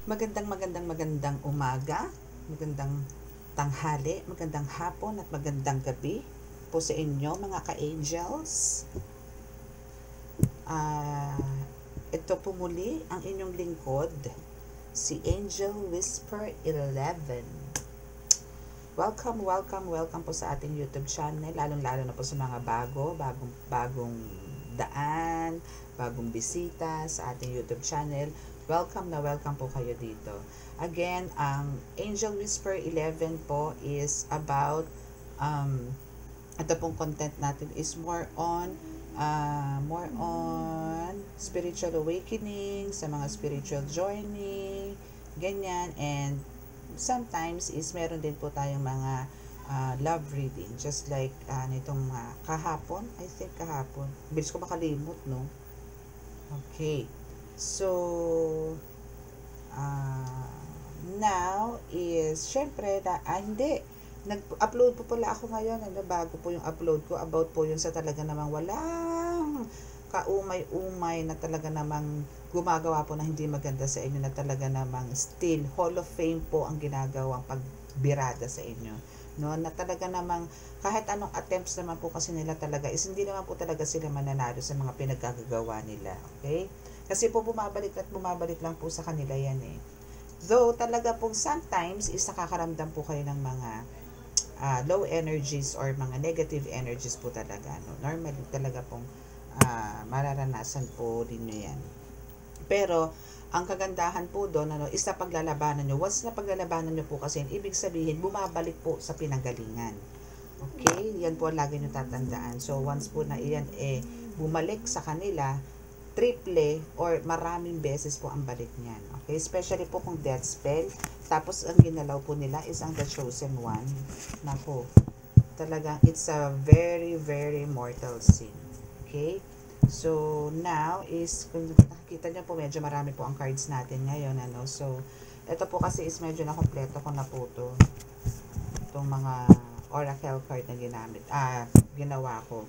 Magandang umaga, magandang tanghali, magandang hapon at magandang gabi po sa inyo mga ka-angels. Ito po muli ang inyong lingkod, si Angel Whisper 11. Welcome po sa ating YouTube channel, lalong-lalo na po sa mga bagong daan, bagong bisita sa ating YouTube channel. Welcome po kayo dito. Again, ang Angel Whisper 11 po is about, ito pong content natin is more on spiritual awakening, sa mga spiritual journey, ganyan, and sometimes is meron din po tayong mga love reading, just like nitong kahapon, I think kahapon, bilis ko makalimot, no? Okay, so now is syempre hindi nag-upload po pala ako ngayon, bago po yung upload ko, about po yun sa talaga namang walang kaumay-umay na talaga namang gumagawa po na hindi maganda sa inyo, na talaga namang still Hall of Fame po ang ginagawang pagbirada sa inyo, no? Na talaga namang kahit anong attempts naman po kasi nila talaga is hindi naman po talaga sila mananalo sa mga pinagkagagawa nila, okay? Kasi po bumabalik lang po sa kanila yan eh. Though talaga pong sometimes is nakakaramdam po kayo ng mga low energies or mga negative energies po talaga, no? Normally talaga pong mararanasan po din nyo yan. Pero ang kagandahan po doon, is na paglalabanan nyo. Once na paglalabanan nyo po kasi, ibig sabihin bumabalik po sa pinanggalingan. Okay? Yan po ang lagi nyo tatandaan. So once po na iyan bumalik sa kanila, triple or maraming beses po ang balik niyan. Okay? Especially po kung death spell. Tapos ang ginalaw po nila is ang The Chosen One. Nako, talagang it's a very, very mortal sin. Okay? So now is, kung nakikita niyo po, medyo marami po ang cards natin ngayon. So, ito po kasi is medyo na kompleto ko na po itong mga oracle card na ginawa ko.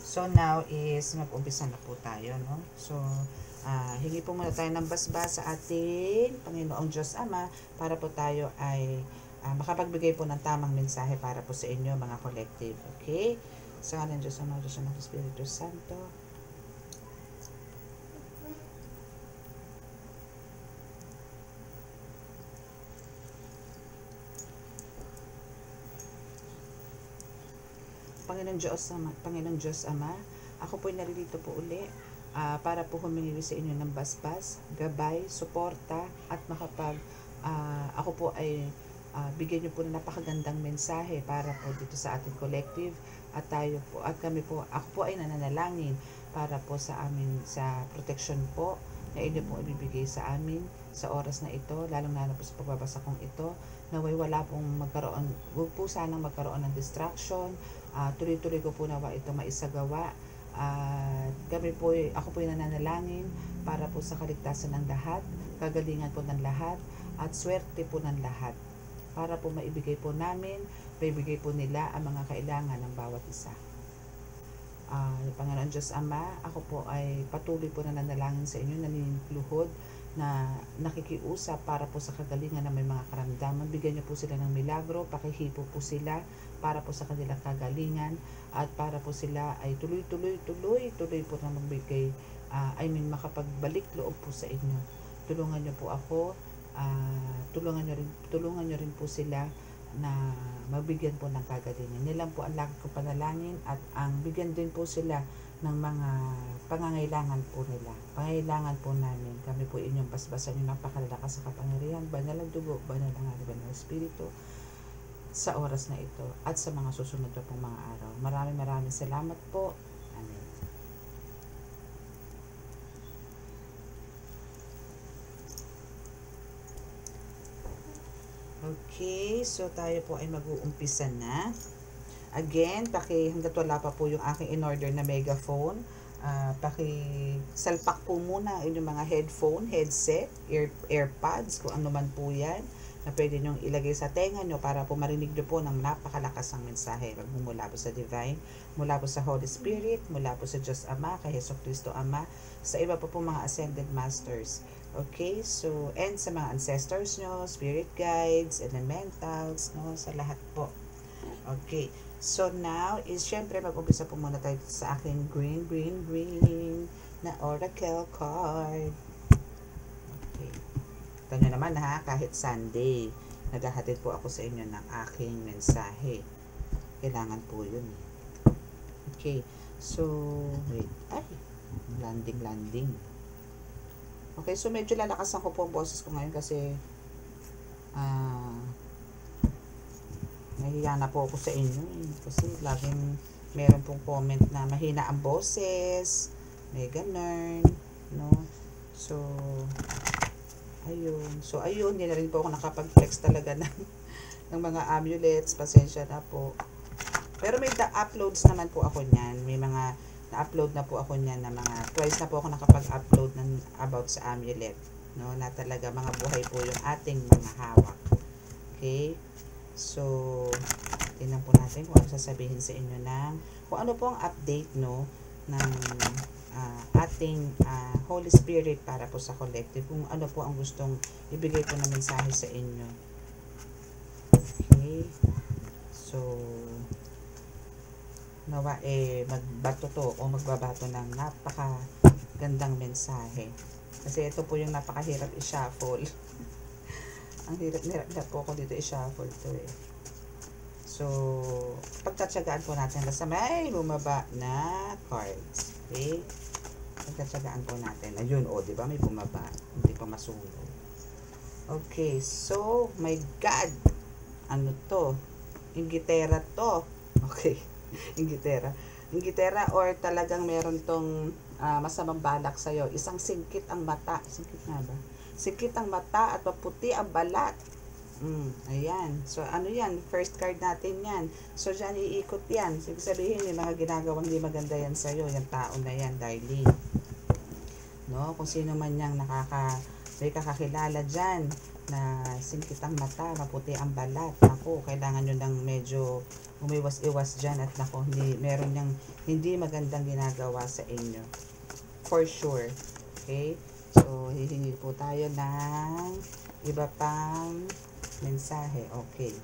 So now is mag-umpisa na po tayo, no? So hingi po muna tayo ng basbas sa ating Panginoong Diyos Ama para po tayo ay makapagbigay po ng tamang mensahe para po sa inyo mga collective, okay? Sa ngalan ng Diyos Ama, Diyos Anak, Espiritu Santo. Panginoong Diyos Ama, ako po ay naririto po uli para po humingi sa inyo ng basbas, gabay, suporta, at ako po ay bigyan niyo po ng napakagandang mensahe para po dito sa ating collective, at ako po ay nananalangin para po sa protection po na inyo po ibibigay sa amin sa oras na ito, lalong-lalo po sa pagbabasa kong ito, naway wala pong huwag po sanang magkaroon ng distraction, tuloy-tuloy ko po nawa ito maisagawa. Ako po ay nananalangin para po sa kaligtasan ng lahat, kagalingan po ng lahat, at swerte po ng lahat, para po maibigay po nila ang mga kailangan ng bawat isa. Panginoon Diyos Ama, ako po ay patuloy po na nanalangin sa inyo, naniniluhod na nakikiusap para po sa kagalingan ng may mga karamdaman. Bigyan niyo po sila ng milagro, pakihipo po sila para po sa kanilang kagalingan, at para po sila ay tuloy po na magbigay, makapagbalik loob po sa inyo. Tulungan niyo po ako, tulungan niyo rin po sila na mabigyan po ng kagalingan. Nilang po ang lagi ko panalangin, at ang bigyan din po sila ng mga pangangailangan po nila. Pangangailangan po namin. Kami po inyong basbasan yung napakalalakas sa kapangyarihan, banal ang dugo, banal ang hari, banal ang espiritu, sa oras na ito at sa mga susunod na pong mga araw. Maraming salamat po. Amen. Okay, so tayo po ay mag-uumpisa na. Again, hanggat wala pa po yung aking in-order na megaphone, salpak po muna ang inyong mga headset, AirPods, kung ano man po yan, na pwede nyong ilagay sa tenga nyo para po marinig nyo po ng napakalakas ng mensahe mula po sa Divine, mula po sa Holy Spirit, mula po sa Diyos Ama, kay Jesucristo Ama, sa iba po mga Ascended Masters, Okay, so, and sa mga ancestors nyo, spirit guides, elementals, no, sa lahat po. Okay, so now is, syempre, mag-umpisa po muna tayo sa aking green na oracle card. Okay, ito nyo naman ha, kahit Sunday, naghahatid po ako sa inyo ng aking mensahe. Kailangan po yun. Okay, so, wait, ay, landing. Okay, so medyo lalakasan ko po ang boses ko ngayon kasi nahiya na po ako sa inyo kasi laging meron pong comment na mahina ang boses, may ganun, no? So, ayun, hindi na rin po ako nakapag-flex talaga ng mga amulets, pasensya na po. Pero may uploads naman po ako niyan, may mga na-upload na po ako niyan na mga twice na po ako nakapag-upload ng about sa amulet, no, na talaga mga buhay po yung ating mga hawak. Okay, so tingnan po natin kung ano sasabihin sa inyo ng kung ano po ang update, no, ng ating Holy Spirit para po sa collective, kung ano po ang gustong ibigay ko na mensahe sa inyo. Okay, so nawa magbato to o magbabato ng napakagandang mensahe. Kasi ito po yung napakahirap i-shuffle. Ang hirap po ako dito i-shuffle to eh. So, pagtatsagaan po natin basta may bumaba na cards. Okay? Pagtatsagaan po natin. Ayun, di ba may bumaba. Hindi pa masunog. Okay, so, my God! Ano to? Ingitera to. Okay. Ingitera or talagang meron tong masamang balak sa'yo. Isang singkit ang mata. Singkit nga ba? Singkit ang mata at maputi ang balat. Ayan. So, ano yan? First card natin yan. So, dyan iikot yan. Sabihin, yung mga ginagawang di maganda yan sa'yo. Yung tao na yan, darling. No? Kung sino man yang may kakakilala dyan na singkit ang mata, maputi ang balat. Naku, kailangan nyo lang medyo umiwas-iwas dyan at naku, meron niyang hindi magandang ginagawa sa inyo. For sure. Okay? So, hihingi po tayo ng iba pang mensahe. Okay.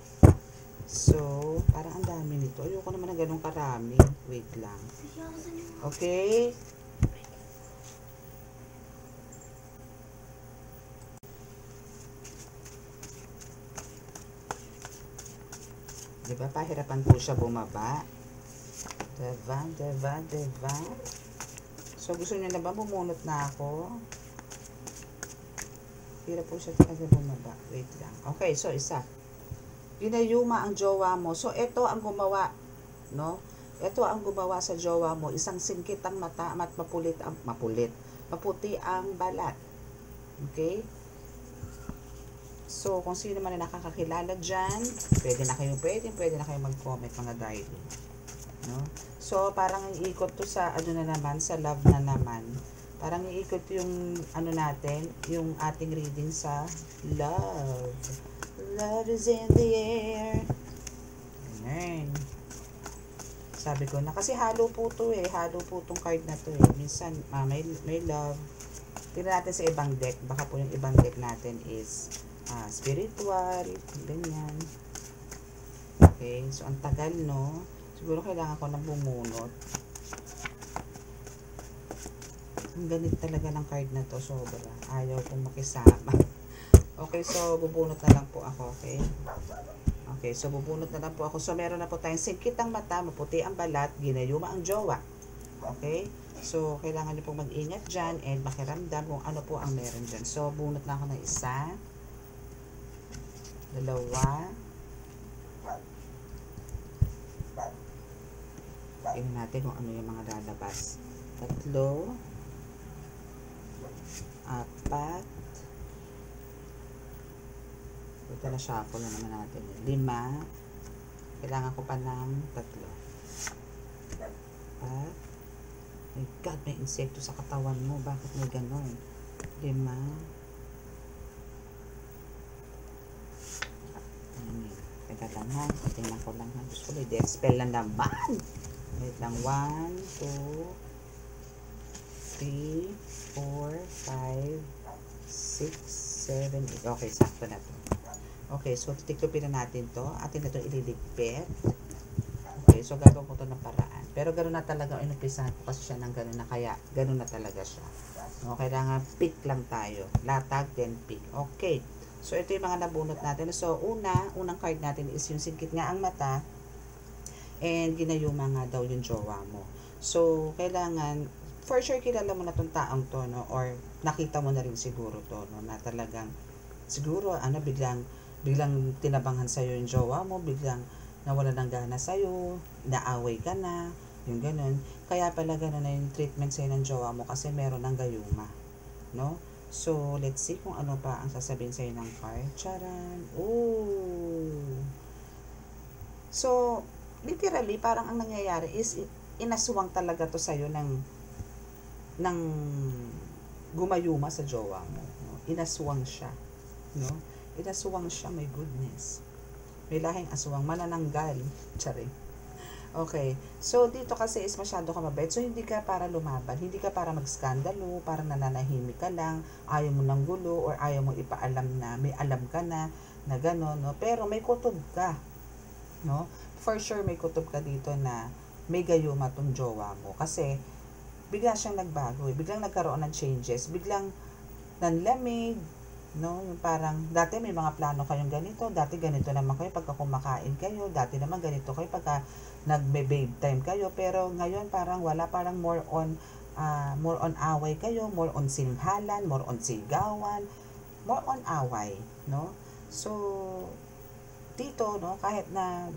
So, parang ang dami nito. Ayoko naman ng ganun karami. Wait lang. Okay? Diba? Pahirapan po siya bumaba. Diba? So, gusto niyo na ba bumunot na ako? Hirap po siya talaga bumaba. Wait lang. Okay, so isa. Ginayuma ang jowa mo. So, ito ang gumawa. No? Ito ang gumawa sa jowa mo. Isang singkit ang mata at maputi ang balat. Okay? So, kung sino man na nakakakilala dyan, pwede na kayo mag-comment, mga darling. No? So, parang iikot to sa, sa love na naman. Parang iikot yung, natin, yung ating reading sa love. Love is in the air. Ayan. Sabi ko na, kasi halo po to eh. Halo po tong card na to eh. Minsan, may love. Tingnan natin sa ibang deck. Baka po yung ibang deck natin is spiritual, ganyan. Okay, so ang tagal, no? Siguro kailangan ko nang bumunot. Ang ganit talaga ng card na to, sobra. Ayaw kong makisama. Okay, so bubunot na lang po ako, okay? Okay, so bubunot na lang po ako. So meron na po tayong singkit ang mata, maputi ang balat, ginayuma ang jowa. Okay? So kailangan niyo pong mag-ingat dyan and makiramdam kung ano po ang meron dyan. So bunot na ako ng isa. Dalawa. Tingnan natin kung ano yung mga lalabas. 3. 4. 5. Ito na shuffle na naman natin. 5. Kailangan ko pa ng 3. 4. My God, may insekto sa katawan mo. Bakit may ganon? 5. Teka lang ha. Tingnan ko lang ha. Gusto ko death spell lang naman. Wait lang. 1, 2, 3, 4, 5, 6, 7, 8. Okay, sakto na to. Okay, so titiklopin na natin to. Atin na to ililigpit. Okay, so gagawin ko to ng paraan. Pero gano'n na talaga, inumpisahan ko kasi siya ng gano'n na, kaya gano'n na talaga siya. No, kailangan pick lang tayo. Latag, then pick. Okay. So, ito yung mga nabunot natin. So, unang card natin is yung singkit nga ang mata and ginayuma nga daw yung jowa mo. So, kailangan, for sure, kilala mo na tong taong to, no? Or nakita mo na rin siguro to, no? Na talagang, siguro, biglang tinabangan sa'yo yung jowa mo, biglang nawala ng gana sa'yo, naaway ka na, yung ganun. Kaya pala ganun na yung treatment sa'yo ng jowa mo kasi meron ng gayuma, no? So, let's see kung ano pa ang sasabihin sa'yo ng card. Charan! Ooh! So, literally, parang ang nangyayari is inaswang talaga to sa'yo ng gumayuma sa jowa mo. No? Inaswang siya. No? Inaswang siya, my goodness. May lahing aswang, manananggal. Charing. Okay. So, dito kasi is masyado ka mabait. So, hindi ka para lumaban. Hindi ka para magskandalo, parang nananahimik ka lang, ayaw mo ng gulo, or ayaw mo ipaalam na may alam ka na gano'n, no? Pero may kutob ka, no? For sure, may kutob ka dito na may gayuma tong jowa mo. Kasi, bigla siyang nagbago. Biglang nagkaroon ng changes. Biglang nanlamig, no, yung parang dati may mga plano kayong ganito, dati ganito naman kayo pagka kumakain kayo, dati naman ganito kayo pagka nagbe-babe time kayo, pero ngayon parang wala, parang more on away kayo, more on sinhalan, more on sigawan, more on away, no? So dito, no, kahit na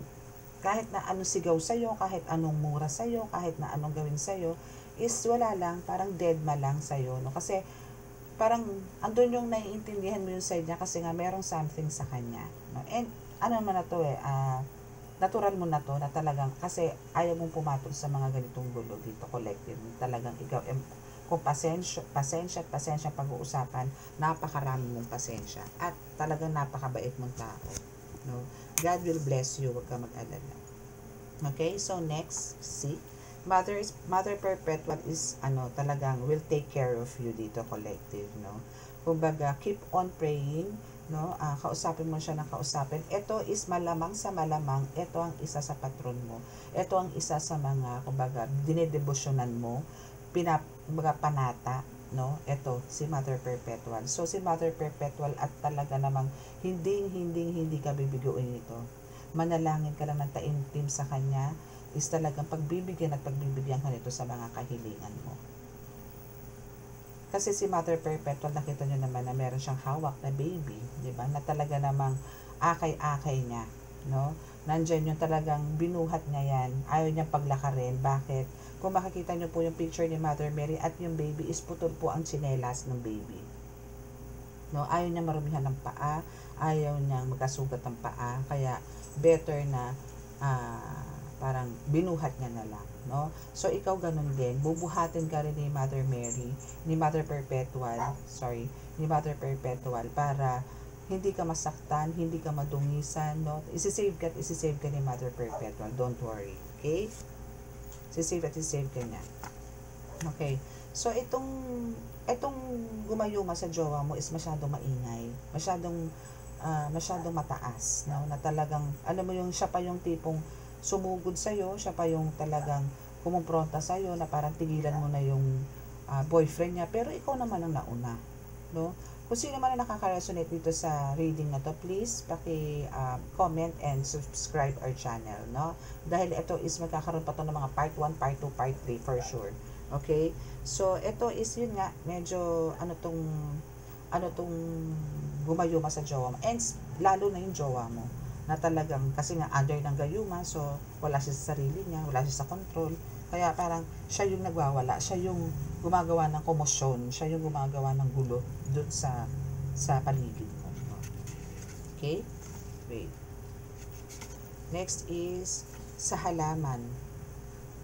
anong sigaw sa'yo, kahit anong mura sa'yo, kahit na anong gawin sa'yo, is wala lang, parang deadma lang sa'yo, no? Kasi parang andun yung naiintindihan mo yung side niya kasi nga merong something sa kanya, no? And ano naman na to natural mo na to na talagang kasi ayaw mong pumatol sa mga ganitong gulo dito collective. Talagang ikaw kung pasensya pag-uusapan, napakarami mong pasensya at talagang napakabait mong tao, no? God will bless you, wag ka mag-alala. Okay, so next, see, Mother Perpetual is talagang will take care of you dito collective, no? Kumbaga, keep on praying, no? Kausapin mo siya ng kausapin. Ito is malamang sa malamang, ito ang isa sa patron mo. Ito ang isa sa mga, kumbaga, dinedebosyonan mo, kumbaga, panata, no? Ito, si Mother Perpetual. So, si Mother Perpetual at talaga namang hindi ka bibiguin ito. Manalangin ka lang ng taimtim sa kanya, is talagang pagbibigyan ka nito sa mga kahilingan mo. Kasi si Mother Perpetual, nakita nyo naman na meron siyang hawak na baby, di ba? Na talaga namang akay-akay niya, no? Nandyan yung talagang binuhat niya yan, ayaw niyang paglakarin. Bakit? Kung makikita nyo po yung picture ni Mother Mary at yung baby, is putol po ang tsinelas ng baby. No? Ayaw niya marumihan ng paa, ayaw niyang magkasugat ng paa, kaya better na parang binuhat niya na lang, no? So, ikaw ganun din, bubuhatin ka rin ni Mother Perpetual para hindi ka masaktan, hindi ka madungisan, no? Isisave ka ni Mother Perpetual, don't worry, okay? Isisave ka niya. Okay, so itong gumayuma sa jowa mo is masyadong maingay, masyadong mataas, no? Na talagang, alam mo yung siya pa yung tipong sumugod sa'yo, siya pa yung talagang kumumpronta sa'yo na parang tigilan mo na yung boyfriend niya, pero ikaw naman ang nauna, no? Kung sino man ang nakaka-resonate dito sa reading na to, please comment and subscribe our channel, no? Dahil ito is magkakaroon pa to ng mga part 1, part 2, part 3 for sure. Okay? So, ito is yun nga, medyo ano tong gumayuma sa jowa mo. And lalo na yung jowa mo na talagang, kasi nga under ng gayuma, so wala siya sa sarili niya, wala siya sa control, kaya parang siya yung nagwawala, siya yung gumagawa ng komosyon, siya yung gumagawa ng gulo dun sa paligid mo. Okay? Wait. Next is sa halaman.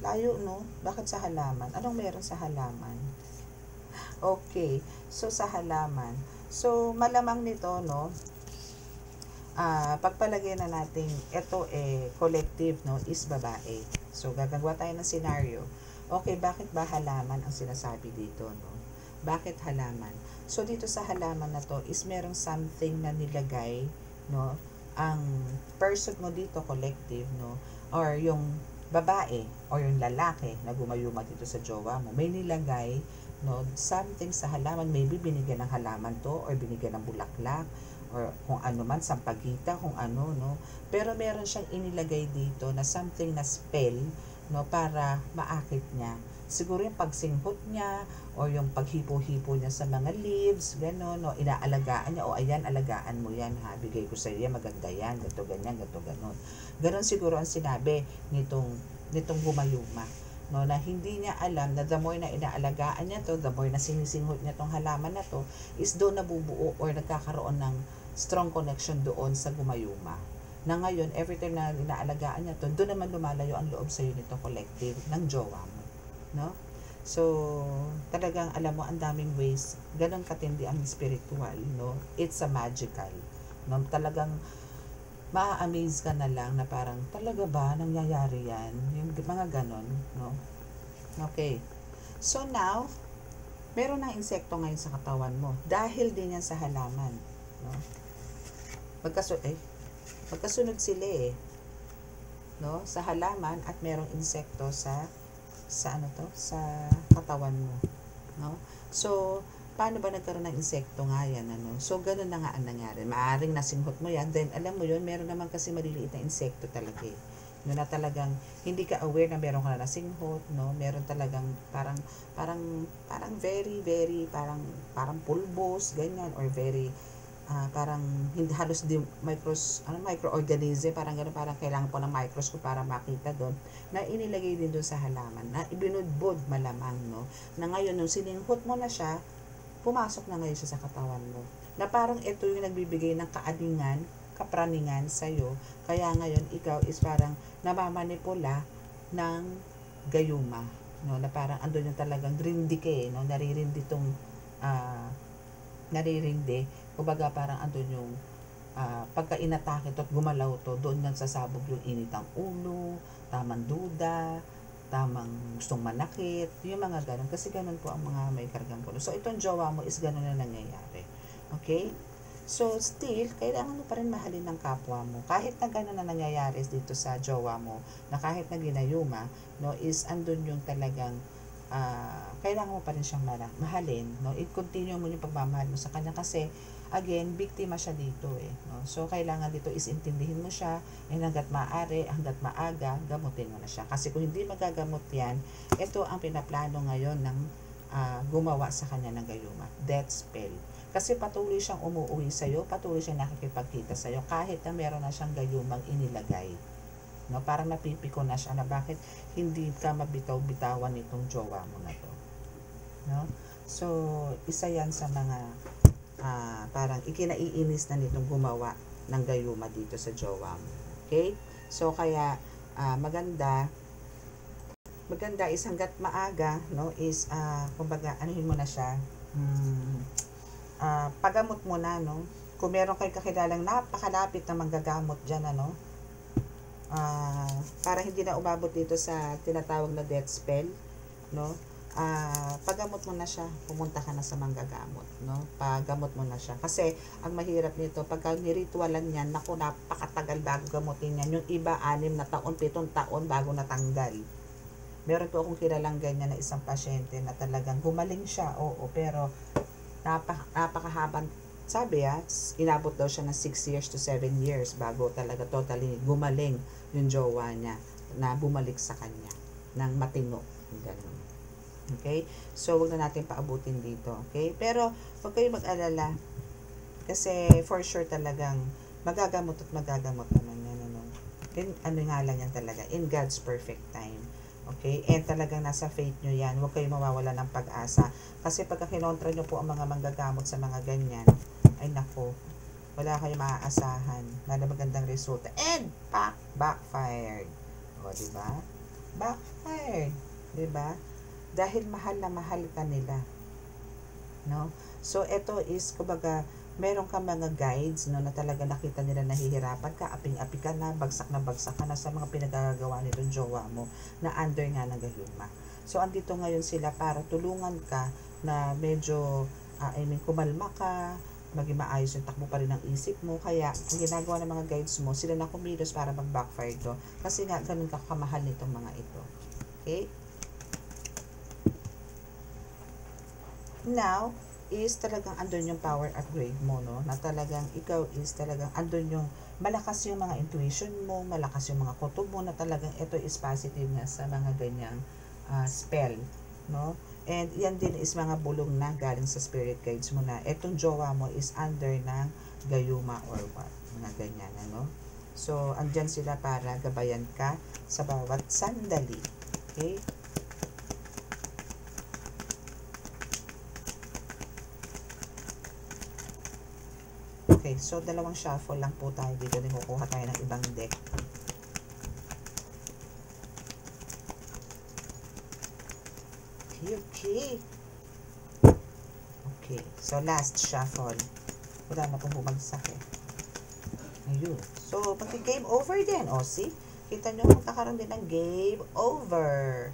Layo, no? Bakit sa halaman? Anong meron sa halaman? Okay. So, sa halaman. So, malamang nito, no? Pagpalagay na natin, ito collective, no, is babae. So, gagagawa tayo ng scenario. Okay, bakit ba halaman ang sinasabi dito, no? Bakit halaman? So, dito sa halaman na to is merong something na nilagay, no? Ang person mo dito, collective, no? Or yung babae, or yung lalaki na gumayuma dito sa jowa mo, may nilagay, no? Something sa halaman, maybe binigyan ng halaman to, or binigyan ng bulaklak, or kung ano man, sampagita, kung ano, no? Pero meron siyang inilagay dito na something na spell, no? Para maakit niya. Siguro yung pagsinghot niya, o yung paghipo-hipo niya sa mga leaves, gano'n, no? Inaalagaan niya, o ayan, alagaan mo yan, ha? Bigay ko sa iyo, maganda yan, gato ganyan, gato ganon. Ganon siguro ang sinabi nitong gumayuma, no, na hindi niya alam na the more na inaalagaan niya to, the more na sinisinghot niya tong halaman na to, is doon nabubuo or nagkakaroon ng strong connection doon sa gumayuma. Na ngayon, every time na inaalagaan niya to, doon naman lumalayo ang loob sa iyo nito collective ng jowa mo, no? So, talagang alam mo, ang daming ways, ganun katindi ang spiritual, no? It's a magical, no? Talagang ma-amaze ka na lang na parang, talaga ba nangyayari yan? Yung mga ganun, no? Okay. So now, meron ng insekto ngayon sa katawan mo. Dahil din yan sa halaman, no? Magkasunod sila eh, no? Sa halaman at merong insekto sa katawan mo, no? So, paano ba nagkaroon ng insekto nga yan, ano? So, ganun na nga ang nangyari. Maaring nasinghot mo yan, then alam mo yun, meron naman kasi maliliit na insekto talaga eh. No, na talagang hindi ka aware na meron ka na nasinghot, no? Meron talagang parang very parang pulbos, ganyan, or very parang hindi halos di microorganism, parang gano'n, parang kailangan po ng microscope para makita doon, na inilagay din doon sa halaman, na ibinudbod malamang, no? Na ngayon, nung sininghot mo na siya, pumasok na ngayon siya sa katawan mo. Na parang ito yung nagbibigay ng kapraningan sa'yo. Kaya ngayon, ikaw is parang namamanipula ng gayuma, no? Na parang andun yung talagang rindi ka eh, no? Naririndi. Kumbaga parang andun yung pagka inatake to at gumalaw to, doon nagsasabog yung init ng ulo, tamang duda, tamang gustong manakit, yung mga ganun. Kasi ganun po ang mga may kargang pulo. So, itong jowa mo is ganun na nangyayari. Okay? So, still, kailangan mo pa rin mahalin ng kapwa mo. Kahit na ganun na nangyayari dito sa jowa mo, na kahit na ginayuma, no, is andun yung talagang kailangan mo pa rin siyang mahalin, no? I-continue mo yung pagmamahal mo sa kanya kasi again, biktima siya dito eh, no? So kailangan dito is intindihin mo siya, and hangga't maaari, hangga't maaga, gamutin mo na siya. Kasi kung hindi magagamot yan, ito ang pinaplano ngayon ng gumawa sa kanya ng gayuma, death spell. Kasi patuloy siyang umuwi sa'yo, patuloy siyang nakikipagkita sa'yo, kahit na meron na siyang gayumang inilagay. No, parang napipiko na siya na bakit hindi ka mabitaw-bitawan nitong jowa mo na to, no? So, isa yan sa mga parang ikinaiinis na nitong gumawa ng gayuma dito sa jowa mo. Okay? So, kaya maganda is hanggat maaga, no, is kumbaga anuhin mo na siya, pagamot mo na, no? Kung meron kayo kakilalang napakalapit na manggagamot dyan, ano, para hindi na umabot dito sa tinatawag na death spell, no? Pagamot mo na siya, pumunta ka na sa manggagamot, no? Pagamot mo na siya. Kasi ang mahirap nito, pagka niritualan yan, naku, napakatagal bago gamutin yan. Yung iba, 6 na taon, 7 taon bago natanggal. Meron po akong kilalang ganyan na isang pasyente na talagang gumaling siya, oo, pero napakahabang, sabi inabot daw siya ng 6 years to 7 years bago talaga totally gumaling yung jowa niya na bumalik sa kanya ng matino. Ganun. Okay? So, wag na natin paabutin dito. Okay? Pero, wag kayo mag-alala. Kasi, for sure talagang magagamot naman yan. Ano nga lang yan talaga. In God's perfect time. Okay? And talagang nasa faith nyo yan. Huwag kayo mawawala ng pag-asa. Kasi pagka kinontra nyo po ang mga manggagamot sa mga ganyan, ay nako, wala kayo maaasahan na magandang resulta. And backfired. O, diba? Backfired. Diba? Dahil mahal na mahal ka nila. No? So, ito is, kumbaga, meron ka mga guides, no, na talaga nakita nila nahihirapan ka, aping-api ka na bagsak ka na sa mga pinagagawa nitong jowa mo na under nga ng gayuma. So, andito ngayon sila para tulungan ka na medyo I mean, kumalma ka, maging maayos yung takbo pa rin ng isip mo. Kaya, ang ginagawa ng mga guides mo, sila na kumilos para mag-backfire to. Kasi nga, ganun kakamahal nitong mga ito. Okay? Now, is talagang andun yung power upgrade mo, no? Na talagang ikaw is talagang andun yung malakas yung mga intuition mo, malakas yung mga kutob mo, na talagang ito is positive nga sa mga ganyang spell, no? And yan din is mga bulong na galing sa spirit guides mo na etong jowa mo is under ng gayuma or what, mga ganyan, ano? So, andyan sila para gabayan ka sa bawat sandali. Okay? Okay, so dalawang shuffle lang po tayo dito. Din kukuha tayo ng ibang deck. Okay. Okay, so last shuffle. Wala na pong bumagsak eh. Ayun. So, pag-game over din. O, see? Kita nyo, magkakaroon din ng game over.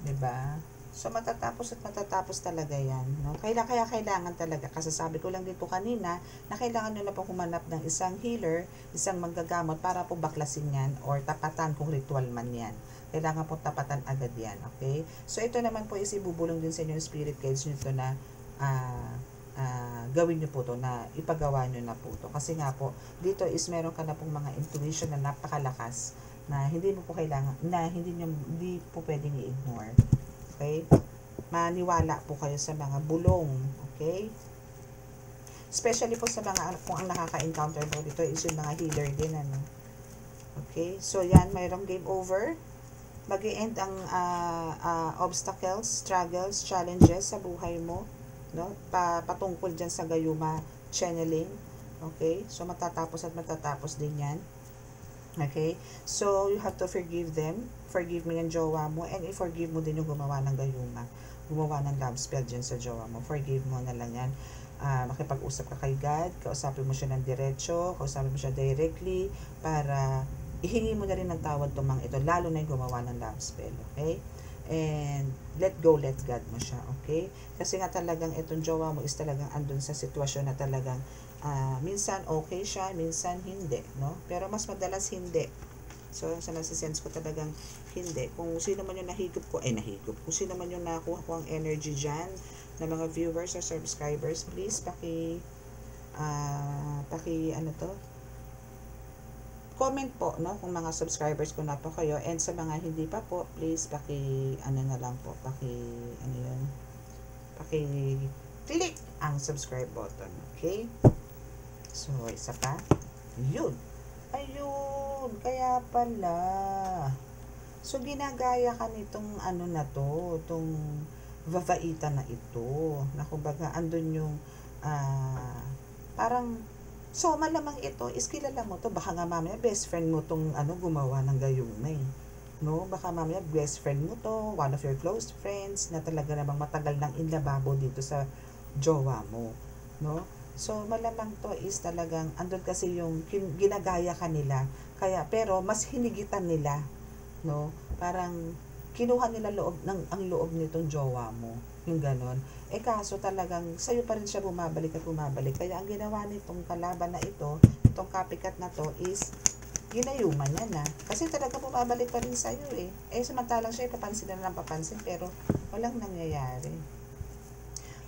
Diba? So, matatapos at matatapos talaga yan. No? Kaya kailangan talaga. Kasi sabi ko lang dito kanina, na kailangan nyo na po humanap ng isang healer, isang manggagamot para po baklasin yan or tapatan kung ritual man yan. Kailangan po tapatan agad yan. Okay? So, ito naman po is ibubulong din sa inyo yung spirit guides nyo ito na gawin nyo po to, na ipagawa nyo na po to. Kasi nga po, dito is meron ka na pong mga intuition na napakalakas na hindi mo po kailangan, na hindi po pwedeng i-ignore. Okay? Maniwala po kayo sa mga bulong. Okay? Especially po sa mga, kung ang nakaka-encounter po dito is yung mga healer din, ano. Okay? So, yan, mayroong game over. Mag-i-end ang obstacles, struggles, challenges sa buhay mo, no? Patungkol dyan sa gayuma channeling. Okay? So, matatapos at matatapos din yan. Okay? So, you have to forgive them. Forgive mo yung jowa mo, and i-forgive mo din yung gumawa ng gayuma. Gumawa ng love spell dyan sa jowa mo. Forgive mo na lang yan. Makipag-usap ka kay God, kausapin mo siya ng diretso, kausapin mo siya directly, para ihingi mo na rin ng tawad itong mga ito, lalo na yung gumawa ng love spell. Okay? And let go, let God mo siya. Okay? Kasi nga talagang itong jowa mo is talagang andun sa sitwasyon na talagang minsan okay siya, minsan hindi, no? Pero mas madalas hindi. So, sa nasisense ko talagang hindi. Kung sino man yung nahigop ko, kung sino man yung nakuha ko ang energy dyan, na mga viewers or subscribers, please, comment po, no, kung mga subscribers ko na po kayo, and sa mga hindi pa po, please, na lang po, click ang subscribe button, okay? So, isa pa, ayun, kaya pala, so, ginagaya ka nitong na to, itong vavaita na ito, na kumbaga, andun yung, parang, so, malamang ito, is kilala mo to, baka nga mamaya, best friend mo tong, gumawa ng gayumay, no? Baka mamaya, best friend mo to, one of your close friends, na talaga namang matagal nang inlababo dito sa jowa mo, no? So, malamang to is talagang, andun kasi yung ginagaya ka nila, kaya, pero, mas hinigitan nila, no? Parang, kinuha nila ang loob nitong jowa mo, yung ganon. Kaso talagang, sa'yo pa rin siya bumabalik at bumabalik. Kaya, ang ginawa nitong kalaban na ito, itong copycat na to, is, ginayuman niya na. Kasi talaga bumabalik pa rin sa'yo eh. Samantalang siya, papansin na lang papansin, pero, walang nangyayari.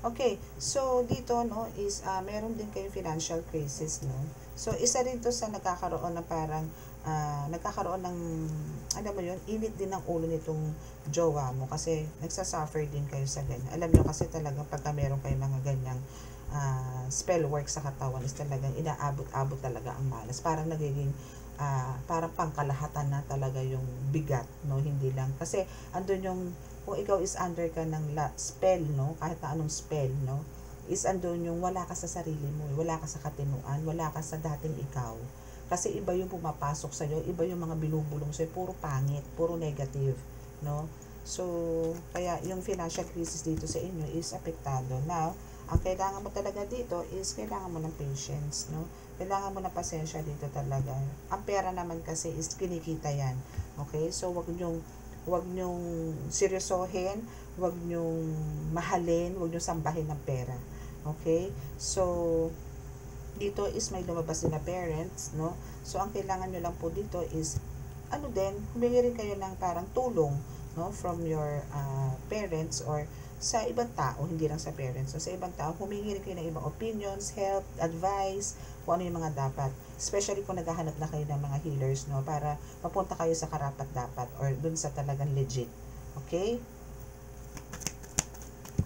Okay, so dito, no, is meron din kayong financial crisis, no. So isa rin to sa nagkakaroon ng parang nagkakaroon ng, alam mo yun, init din ng ulo nitong jowa mo kasi nagsasuffer din kayo sa ganyan. Alam nyo kasi talagang pagka meron kayong mga ganyang spell work sa katawan is talagang inaabot-abot talaga ang malas. Parang nagiging parang pangkalahatan na talaga yung bigat, no, hindi lang. Kasi andun yung, kung ikaw is under ka ng spell, no, kahit na anong spell, no, is andun yung wala ka sa sarili mo, wala ka sa katinuan, wala ka sa dating ikaw. Kasi iba yung pumapasok sa'yo, iba yung mga binubulong sa'yo, puro pangit, puro negative, no. So, kaya yung financial crisis dito sa inyo is apektado. Now, ang kailangan mo talaga dito is kailangan mo ng patience, no. Kailangan mo ng pasensya dito talaga. Ang pera naman kasi is kinikita yan. Okay? So, wag nyong seryosohin, wag nyong mahalin, wag nyong sambahin ng pera. Okay? So, dito is may lumabas din na parents, no? So, ang kailangan nyo lang po dito is, ano din, humingi rin kayo ng parang tulong, no? From your parents or sa ibang tao, hindi lang sa parents. So, sa ibang tao, humingi rin kayo ng ibang opinions, help, advice, kung ano yung mga dapat. Especially kung naghahanap na kayo ng mga healers, no? Para mapunta kayo sa karapat-dapat or dun sa talagang legit. Okay?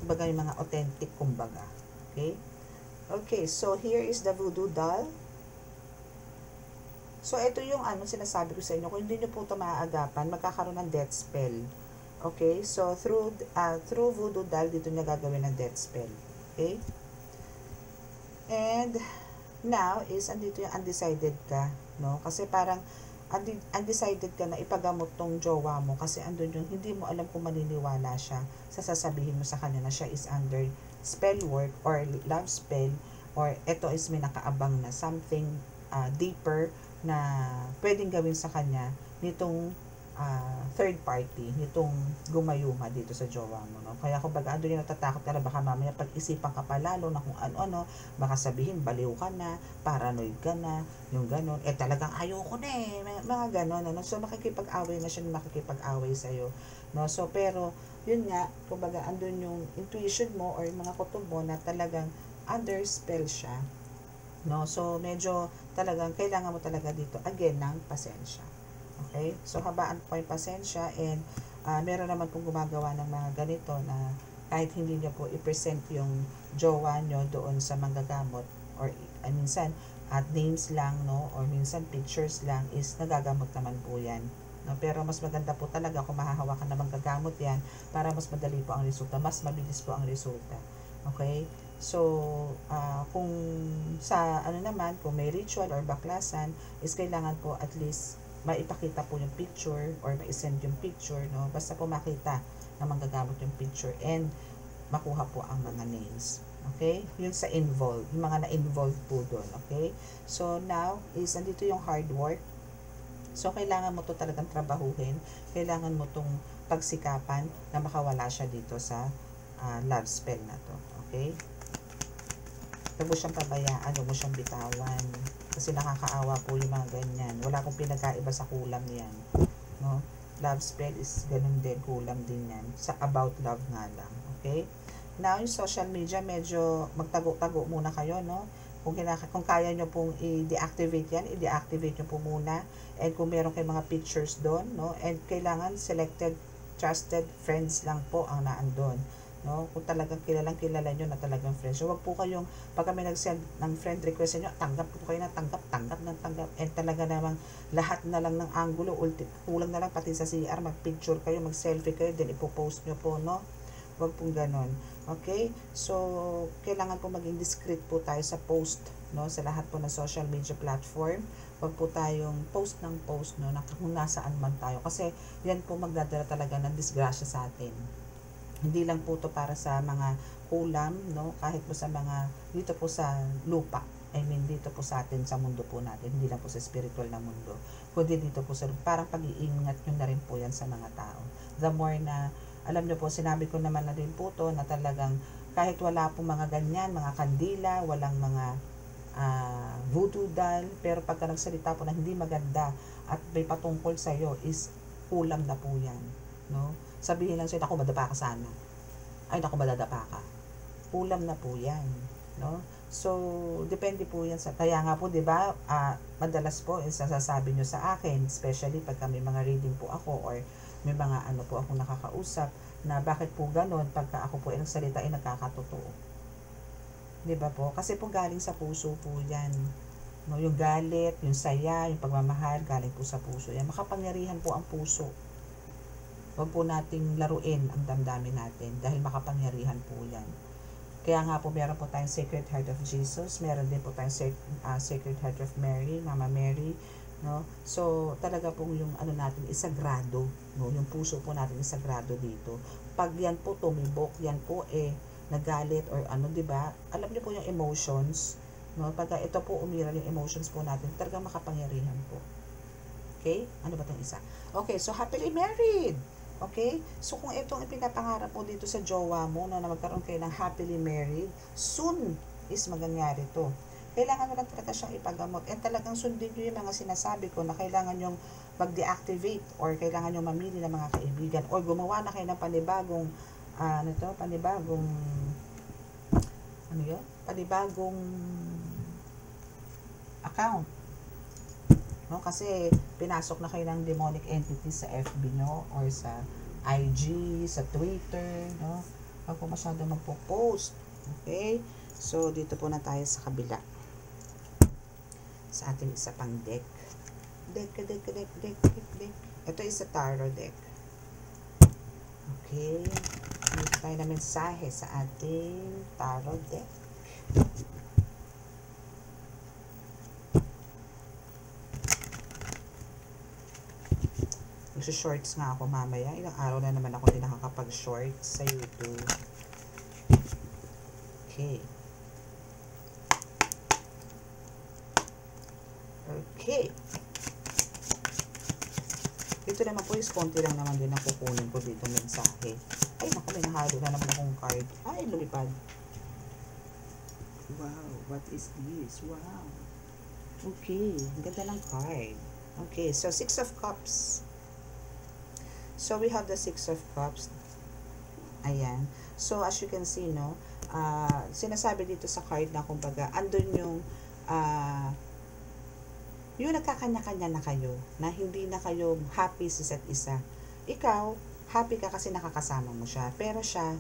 Kumbaga yung mga authentic, kumbaga. Okay? Okay, so here is the voodoo doll. So, ito yung sinasabi ko sa inyo. Kung hindi nyo po ito maaagapan, magkakaroon ng death spell. Okay? So, through voodoo doll, dito nyo gagawin ng death spell. Okay? And, now, is, andito yung undecided ka. No? Kasi parang, undecided ka na ipagamot tong jowa mo kasi andun yung hindi mo alam kung maniniwala siya sa sasabihin mo sa kanya na siya is under spell work or love spell or ito is may nakaabang na something deeper na pwedeng gawin sa kanya nitong third party, nitong gumayuma dito sa jowa mo, no? Kaya kumbaga andun yung natatakot ka na baka mamaya pag-isipan ka pa lalo na kung ano-ano, baka sabihin baliw ka na, paranoid ka na, yung ganon, talagang ayoko na mga ganon, no? So makikipag-away na siya, makikipag-away sa'yo, no? So pero, yun nga, kumbaga andun yung intuition mo or yung mga kutob mo na talagang under spell siya, no? So medyo talagang kailangan mo talaga dito again ng pasensya. Okay? So, habaan po yung pasensya and meron naman pong gumagawa ng mga ganito na kahit hindi nyo po i-present yung jowa nyo doon sa manggagamot or minsan at names lang, no? Or minsan pictures lang is nagagamot naman po yan. No? Pero mas maganda po talaga kung mahahawakan na manggagamot yan para mas madali po ang resulta, mas mabilis po ang resulta. Okay? So, kung sa naman, kung may ritual or baklasan, is kailangan po at least maipakita po yung picture or ma-send yung picture, no? Basta po makita na manggagamot yung picture and makuha po ang mga names. Okay? Yun sa involved, yung mga na-involved po doon. Okay? So, now is andito yung hard work. So, kailangan mo to talagang trabahuhin. Kailangan mo tong pagsikapan na makawala siya dito sa love spell na to. Okay? Huwag mo siyang pabayaan, huwag mo siyang bitawan. Kasi nakakaawa po yung mga ganyan. Wala akong pinagkaiba sa kulam yan. No? Love spell is ganun din, kulam din yan. Sa about love nga lang. Okay? Now, yung social media, medyo magtago-tago muna kayo, no? Kung kaya nyo pong i-deactivate yan, i-deactivate nyo po muna. And kung meron kayong mga pictures doon, no? And kailangan selected, trusted friends lang po ang naandun. No, kung talagang kilala nyo na talagang friends. So, wag po kayong, pag kami nag-send ng friend request nyo, tanggap po kayo na tanggap ng tanggap. And talaga namang lahat na lang ng angulo, kulang na lang pati sa CR, mag-picture kayo, mag-selfie kayo, then ipopost nyo po, no? Wag pong ganon. Okay? So, kailangan po maging discreet po tayo sa post, no? Sa lahat po ng social media platform. Wag po tayong post ng post, no? Kung nasaan man tayo. Kasi, yan po magdadala talaga ng disgrasya sa atin. Hindi lang po to para sa mga kulam, no? Kahit po sa mga, dito po sa lupa. I mean, dito po sa atin, sa mundo po natin. Hindi lang po sa spiritual na mundo. Kundi dito po sa, parang pag-iingat nyo na rin po yan sa mga tao. The more na, alam nyo po, sinabi ko naman na din po to, na talagang, kahit wala po mga ganyan, mga kandila, walang mga voodoo doll, pero pagka nagsalita po na hindi maganda at may patungkol sa'yo, is kulam na po yan, no? Sabihin lang sa'yo, ako madapa ka sana. Ay, naku, madadapa ka. Kulam na po yan. No? So, depende po yan sa, kaya nga po, di ba, madalas po, sasasabi nyo sa akin, especially pagka may mga reading po ako, or may mga po ako nakakausap, na bakit po ganon, pagka ako po ay nagsalita ay nagkakatotoo. Di ba po? Kasi po galing sa puso po yan. No? Yung galit, yung saya, yung pagmamahal, galing po sa puso yan. Makapangyarihan po ang puso. Huwag po nating laruin ang damdamin natin dahil makapangyarihan po yan. Kaya nga po meron po tayong Sacred Heart of Jesus, meron din po tayong Sacred Heart of Mary, Mama Mary, no? So, talaga po yung natin is sagrado, no? Yung puso po natin is sagrado dito. Pag yan po tumibok, yan po nagalit or di ba? Alam niyo po yung emotions, no? Pag ito po umiral yung emotions po natin, talagang makapangyarihan po. Okay? Ano ba itong isa? Okay, so happily married! Okay? So, kung itong ipinapangarap mo dito sa jowa mo, no, na magkaroon kayo ng happily married, soon is magangyari to. Kailangan mo lang talaga siyang ipagamot. And talagang sundin nyo yung mga sinasabi ko na kailangan yung mag-deactivate or kailangan yung mamili ng mga kaibigan or gumawa na kayo ng panibagong panibagong account, no? Kasi pinasok na kayo ng demonic entity sa FB nyo or sa IG, sa Twitter, no? Huwag po masyado magpo-post. Okay? So, dito po na tayo sa kabila. Sa ating isa pang deck. Deck. Ito is a tarot deck. Okay? Dito tayo na mensahe sa ating tarot deck. Magsa-shorts nga ako mamaya. Ilang araw na naman ako din nakakapag-shorts sa YouTube. Okay. Okay. Ito naman po is konti lang naman din ang kukunin ko dito mensahe. Ay, naku, may nahalo na naman akong card. Ay, lumipad. Wow, what is this? Wow. Okay, ang ganda ng card. Okay, so 6 of Cups. So, we have the 6 of Cups. Ayan. So, as you can see, no, sinasabi dito sa card na kumbaga, andun yung nagkakanya-kanya na kayo, na hindi na kayo happy sa isa't isa. Ikaw, happy ka kasi nakakasama mo siya. Pero siya,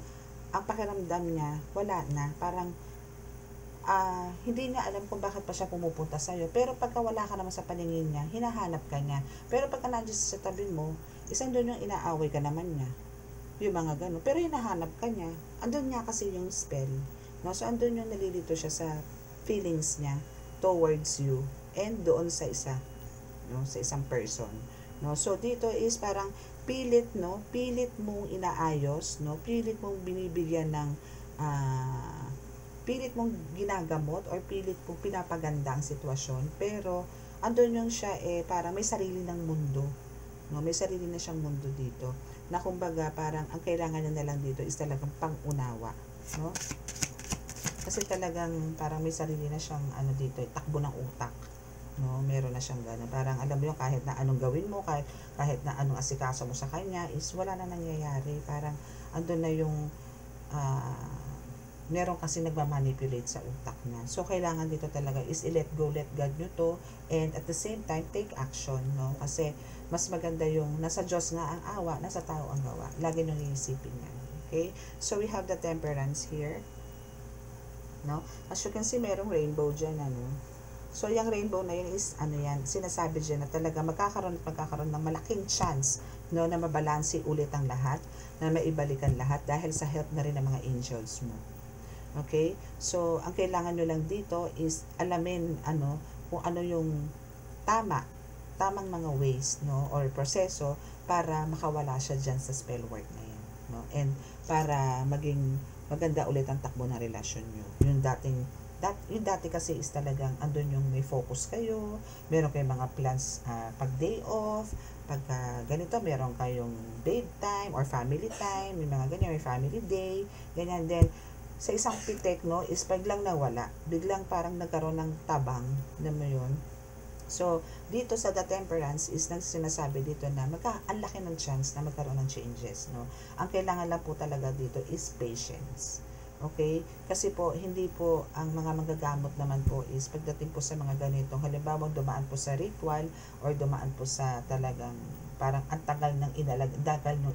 ang pakiramdam niya, wala na. Parang, hindi niya alam kung bakit pa siya pumupunta sa'yo. Pero pagka wala ka naman sa paningin niya, hinahanap ka niya. Pero pagka nandiyan sa tabi mo, isang doon yung inaaway ka naman niya. Yung mga gano'n. Pero hinahanap ka niya. Andun niya kasi yung spell. No? So, andun yung nalilito siya sa feelings niya towards you and doon sa isa. No? Sa isang person. No? So, dito is parang pilit, no? Pilit mong inaayos, no? Pilit mong binibigyan ng pilit mong ginagamot or pilit mong pinapaganda ang sitwasyon. Pero, andun yung siya parang may sarili ng mundo. No, may sarili na siyang mundo dito. Na kumbaga, parang ang kailangan niya na lang dito is talagang pang-unawa. No? Kasi talagang parang may sarili na siyang dito, takbo ng utak. No, meron na siyang gano'n. Parang alam mo yung kahit na anong gawin mo, kahit na anong asikaso mo sa kanya, is wala na nangyayari. Parang andun na yung meron kasi nagmamanipulate sa utak niya. So, kailangan dito talaga is i-let go, let God nyo to, and at the same time, take action, no? Kasi, mas maganda yung nasa Diyos nga ang awa, nasa tao ang gawa. Lagi nyo iisipin yan. Okay? So, we have the Temperance here. No? As you can see, merong rainbow dyan, So, yung rainbow na yun is, sinasabi dyan na talaga magkakaroon ng malaking chance, no, na mabalansi ulit ang lahat, na maibalikan lahat, dahil sa help na rin ng mga angels mo. Okay? So, ang kailangan nyo lang dito is alamin, kung ano yung tamang mga ways, no, or proseso para makawala siya dyan sa spell work na yan, no, and para maging maganda ulit ang takbo ng relasyon nyo. Yung dati kasi is talagang andun yung may focus kayo, meron kayong mga plans pag day off, pag ganito, meron kayong babe time or family time, may mga ganyan, may family day, ganyan din. Sa isang pitek, no, is biglang nawala, biglang parang nagkaroon ng tabang, na mo yun. So, dito sa The Temperance is sinasabi dito na ang laki ng chance na magkaroon ng changes, no? Ang kailangan lang po talaga dito is patience. Okay? Kasi po, hindi po ang mga manggagamot naman po is pagdating po sa mga ganitong, halimbawa dumaan po sa ritual or dumaan po sa talagang parang ang tagal ng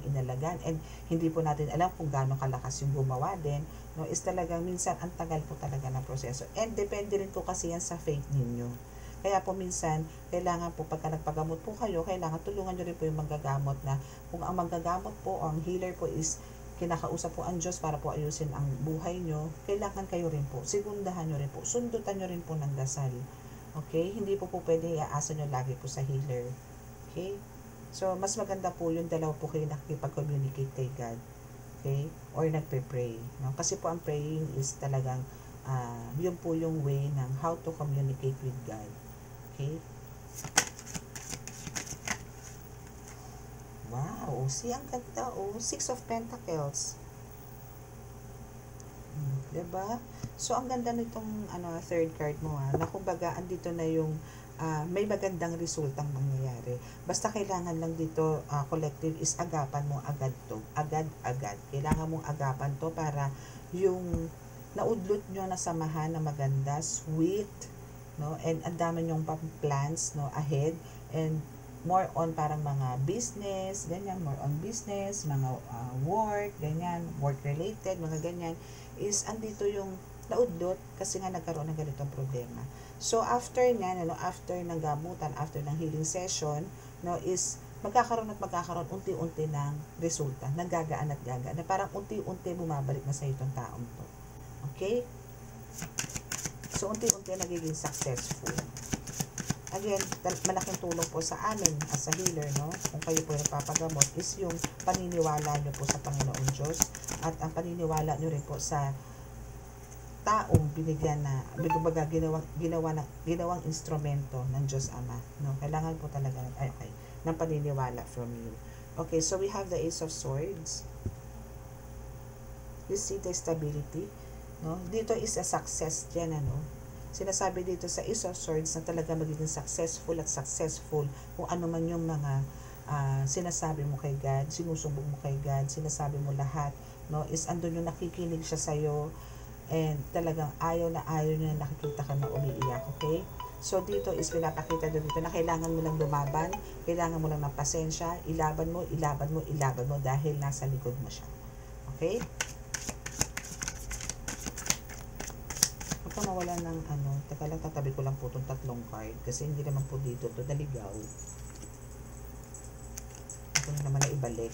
inalagan and hindi po natin alam kung gaano kalakas yung gumawa din, no, is talagang minsan ang tagal po talaga ng proseso. And depende rin po kasi yan sa faith ninyo. Kaya po minsan, kailangan po pagka nagpagamot po kayo, kailangan tulungan nyo rin po yung manggagamot na kung ang manggagamot po o ang healer po is kinakausap po ang Diyos para po ayusin ang buhay nyo, kailangan kayo rin po, segundahan nyo rin po, sundutan nyo rin po ng dasal. Okay? Hindi po pwede iaasa nyo lagi po sa healer. Okay? So, mas maganda po yung dalawa po kayo nakikipag-communicate kay God. Okay? Or nagpe-pray. No? Kasi po ang praying is talagang yun po yung way ng how to communicate with God. Okay? Wow, see, ang ganda, oh. Six of Pentacles. Diba? So, ang ganda nitong third card mo, ha, na kumbaga, andito na yung may magandang resultang mangyayari. Basta kailangan lang dito, collective, is agapan mo agad to. Agad-agad. Kailangan mong agapan to para yung naudlot nyo na samahan na maganda, sweet, no? And ang dami nyong plans, no, ahead. And more on parang mga business, ganyan, more on business, mga work, ganyan, work related, mga ganyan, is andito yung naudlot kasi nga nagkaroon ng ganitong problema. So, after nyan, after ng gamutan, after ng healing session, no, is magkakaroon at magkakaroon unti-unti ng resulta, nagagaan at gagaan, na parang unti-unti bumabalik na sa itong taong to. Okay? So, unti-unti nagiging successful. Again, malaking tulong po sa amin as a healer, no? Kung kayo po nagpapagamot, is yung paniniwala nyo po sa Panginoon Diyos at ang paniniwala nyo rin po sa taong binigyan na, kumbaga, ginawang instrumento ng Diyos Ama, no? Kailangan po talaga, ng paniniwala from you. Okay, so we have the Ace of Swords. You see the stability, no? Dito is a success dyan, sinasabi dito sa Ace of Swords na talaga magiging successful at successful kung ano man yung mga sinasabi mo kay God, sinusumbong mo kay God, sinasabi mo lahat, no? Is andun yung nakikinig siya sa'yo, and talagang ayaw na nakikita ka na umiiyak, okay? So, dito is pinapakita dito na kailangan mo lang lumaban, kailangan mo lang ng pasensya, ilaban mo dahil nasa likod mo siya. Okay? Huwag mawala ng teka lang, tatabi ko lang po itong tatlong card kasi hindi naman po dito ito naligaw. Ito na naman na ibalik.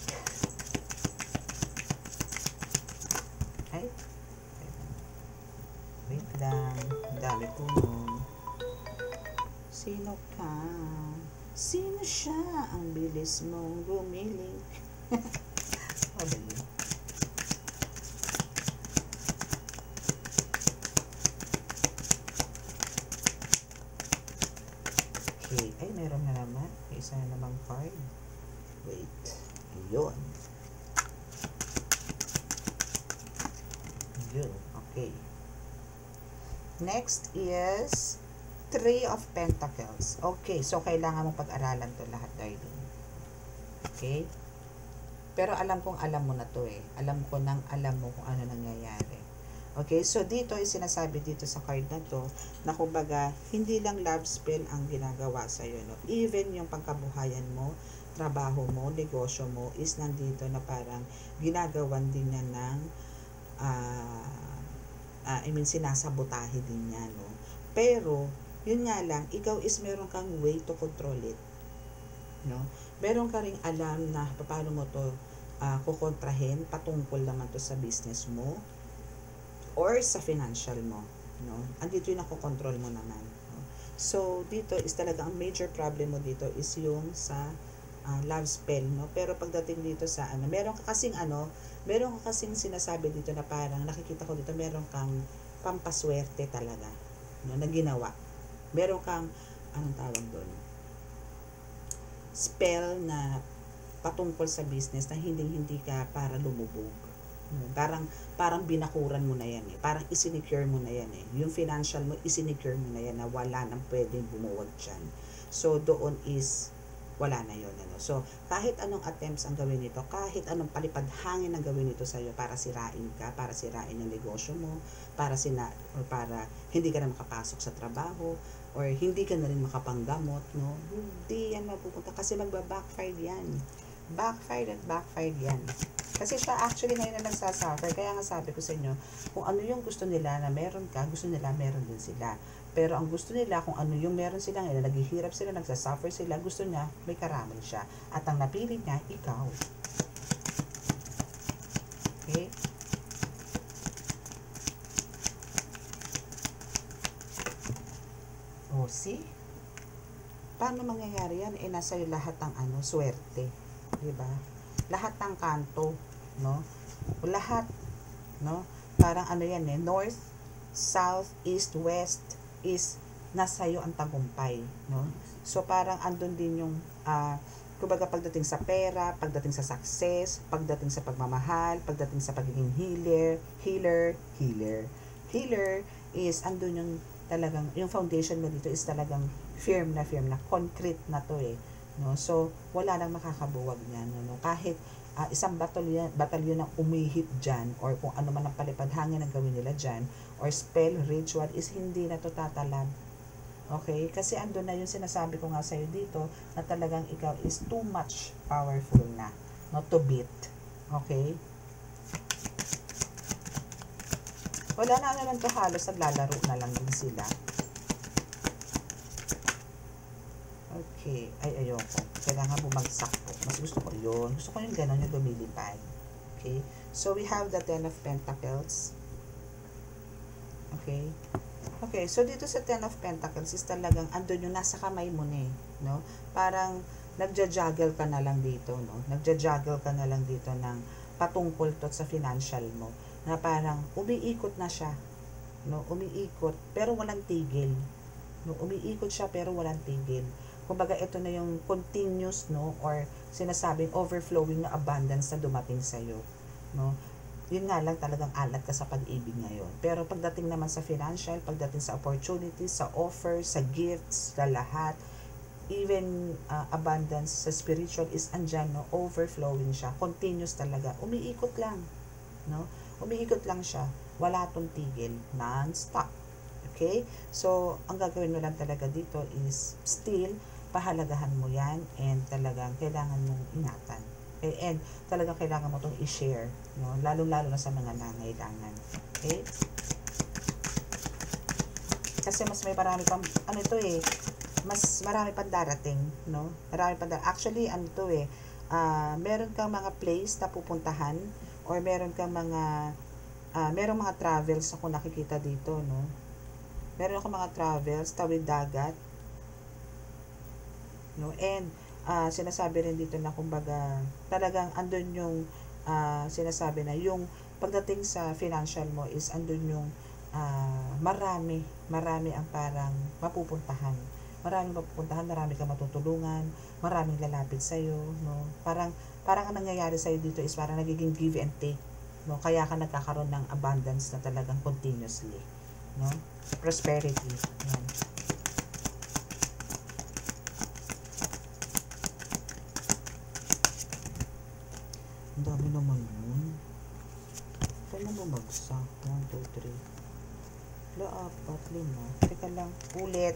Ay, wait lang, ang dami po nun. Sino ka? Sino siya? Ang bilis mong gumiling. Okay. Ay, meron na naman. Isa na namang card. Wait. Ayun. Ayun. Okay. Next is Three of Pentacles. Okay. So, kailangan mong pag-aralan to lahat, darling. Okay? Pero alam mo na to eh. Alam mo kung ano nangyayari. Okay, so dito ay sinasabi dito sa card na to na kumbaga hindi lang love spell ang ginagawa sa iyo, no? Even yung pangkabuhayan mo, trabaho mo, negosyo mo is nandito na parang ginagawan din niya ng sinasabotahe din niya, no? Pero yun nga lang, ikaw is meron kang way to control it, no? Meron ka ring alam na paano mo to kukontrahin, patungkol naman to sa business mo or sa financial mo, no? Andito yung nakokontrol mo naman, no? So, dito is talaga ang major problem mo dito is yung sa love spell, no? Pero pagdating dito sa meron ka kasing sinasabi dito na parang nakikita ko dito, meron kang pampaswerte talaga, no, na ginawa. Meron kang, anong tawag doon? Spell na patungkol sa business na hindi ka para lumubog. Parang binakuran mo na yan eh. Parang isinicure mo na yan eh. Yung financial mo, isinicure mo na yan na wala nang pwedeng bumuwag dyan. So, doon is wala na yun. So, kahit anong attempts ang gawin nito, kahit anong palipad hangin ang gawin nito sa'yo para sirain ka, para sirain yung negosyo mo, para hindi ka na makapasok sa trabaho, or hindi ka na rin makapanggamot, no? Hindi yan mapupunta kasi magba-backfire yan. Backfired yan. Kasi siya actually ngayon na nagsasuffer. Kaya nga sabi ko sa inyo, kung ano yung gusto nila na meron ka, gusto nila meron din sila. Pero ang gusto nila, kung ano yung meron sila ngayon, naghihirap sila, nagsasuffer sila, gusto niya, may karamay siya. At ang napili niya, ikaw. Okay? Oh, see? Paano mangyayari yan? Nasa iyo lahat ng swerte. Diba? Lahat ng kanto, no? Lahat, no? Parang yan north, south, east, west is nasa iyo ang tagumpay, no? So parang andun din yung Kumbaga pagdating sa pera, pagdating sa success, pagdating sa pagmamahal, pagdating sa pagiging healer is andun yung talagang, yung foundation mo dito is talagang firm na, concrete na to eh. No? So, wala nang makakabuwag niyan. No? Kahit isang batalyon ang umihip dyan, or kung ano man ang palipad hangin ang gawin nila dyan, or spell, ritual, is hindi na to tatalab. Okay? Kasi andun na yung sinasabi ko nga sa'yo dito, na talagang ikaw is too much powerful na, not to beat. Okay? Wala na naman to, halos naglalaro na lang din sila. Okay. Ay, ayoko. Kailangan bumagsak po. Mas gusto ko yun. Gusto ko yung gano'n, yung lumilipad. Okay. So, we have the Ten of Pentacles. Okay. Okay. So, dito sa Ten of Pentacles is talagang andun yung nasa kamay mo na eh. No? Parang nagja-juggle ka na lang dito. No? Nagja-juggle ka na lang dito ng patungkol to sa financial mo. Na parang umiikot na siya. No? Umiikot. Pero walang tigil. No? Umiikot siya pero walang tigil. Kumbaga ito na yung continuous, no, or sinasabing overflowing na abundance na dumating sa iyo, no. Yun nga lang, talagang alat ka sa pag-ibig ngayon. Pero pagdating naman sa financial, pagdating sa opportunities, sa offers, sa gifts, sa lahat, even abundance sa spiritual is andyan, no, overflowing siya, continuous talaga, umiikot lang, no, umiikot lang siya, wala tong tigil, non-stop. Okay? So, ang gagawin mo lang talaga dito is still, pahalagahan mo yan, and talagang kailangan mong ingatan. Okay? And talagang kailangan mo itong i-share, no? Lalo-lalo na sa mga nangailangan. Okay? Kasi mas may marami pang, ano ito eh, mas marami pang darating, no? Marami pang darating. Actually, ano ito eh, meron kang mga place na pupuntahan, or meron kang mga, merong mga travels ako nakikita dito, no? Meron ako mga travels, tawid dagat, no, and sinasabi rin dito na kumbaga talagang andun yung sinasabi na yung pagdating sa financial mo is andun yung marami ang parang mapupuntahan, marami kang matutulungan, maraming lalapit sa iyo, no, parang ang nangyayari sa iyo dito is parang nagiging give and take, no, kaya ka nagkakaroon ng abundance na talagang continuously, no, prosperity. Yan. Ang dami naman yun. Kailan bumagsak? 1, 2, 3. 4, 5. Teka lang. Ulit.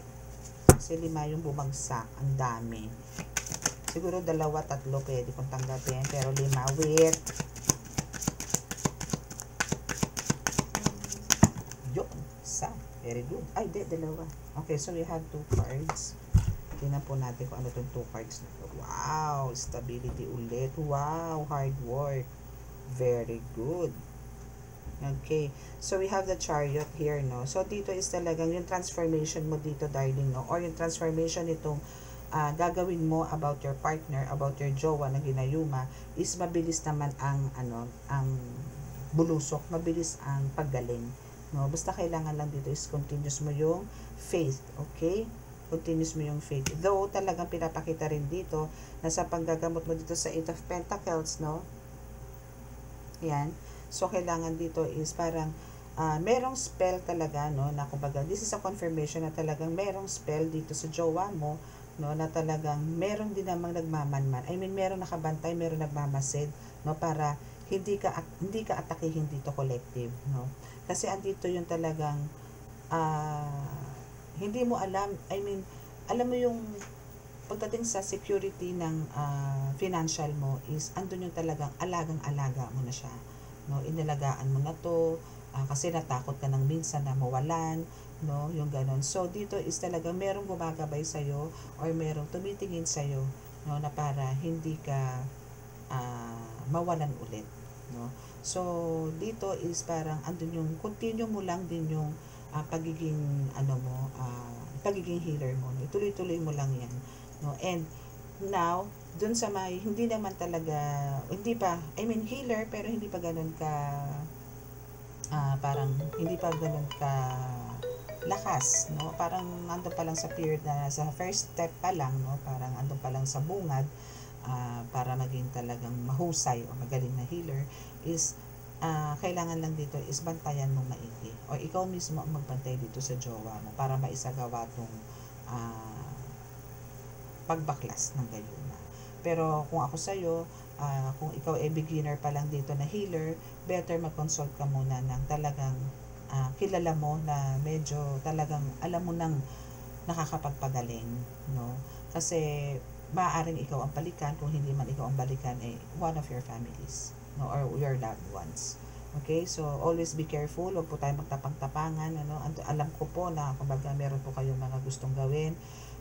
Kasi 5 yung bumagsak. Ang dami. Siguro 2, 3 pwede kong tanggapin. Pero 5. Wait. Yun. Isa. Very good. Ay, 2. Okay, so we have 2 cards. Tingnan po natin kung ano itong 2 cards na ito. Wow! Stability ulit. Wow! Hard work. Very good. Okay. So, we have the Chariot here, no? So, dito is talagang yung transformation mo dito, darling, no? Or yung transformation nitong gagawin mo about your partner, about your jowa na ginayuma, is mabilis naman ang, ang bulusok. Mabilis ang paggaling. No? Basta kailangan lang dito is continuous mo yung faith. Okay? Continuous mo yung faith. Though, talagang pinapakita rin dito na sa panggagamot mo dito sa 8 of Pentacles, no? Yan. So, kailangan dito is parang merong spell talaga, no? Na kumbaga, this is a confirmation na talagang merong spell dito sa jowa mo, no? Na talagang merong din namang nagmamanman. I mean, merong nakabantay, merong nagmamasid, no? Para hindi ka atakihin dito collective, no? Kasi andito yung talagang hindi mo alam, I mean, alam mo yung pagdating sa security ng financial mo is andun yung talagang alagang-alaga mo na siya, no? Inalagaan mo na to kasi natakot ka ng minsan na mawalan, no? Yung ganon. So dito is talagang merong gumagabay sa iyo or merong tumitingin sa iyo, no, na para hindi ka mawalan ulit, no? So dito is parang andun yung continue mo lang din yung pagiging pagiging healer mo, no? Ituloy-tuloy mo lang yan, no? And now dun sa may hindi naman talaga, hindi pa, I mean healer pero hindi pa ganoon ka parang hindi pa ganoon ka lakas, no? Parang andun pa lang sa period na sa first step pa lang, no? Parang andun pa lang sa bungad. para maging talagang mahusay o magaling na healer is kailangan lang dito is bantayan mo maigi o ikaw mismo ang magbantay dito sa jowa mo para maisagawa tong pagbaklas ng gayuma. Pero kung ako sa'yo, kung ikaw ay beginner pa lang dito na healer, better mag-consult ka muna ng talagang kilala mo na medyo talagang alam mo nang nakakapagpagaling, no? Kasi maaaring ikaw ang balikan, kung hindi man ikaw ang balikan, one of your families, no, or your loved ones. Okay, so always be careful, huwag po tayo magtapang-tapangan, ano? Alam ko po na kumbaga meron po kayong mga gustong gawin,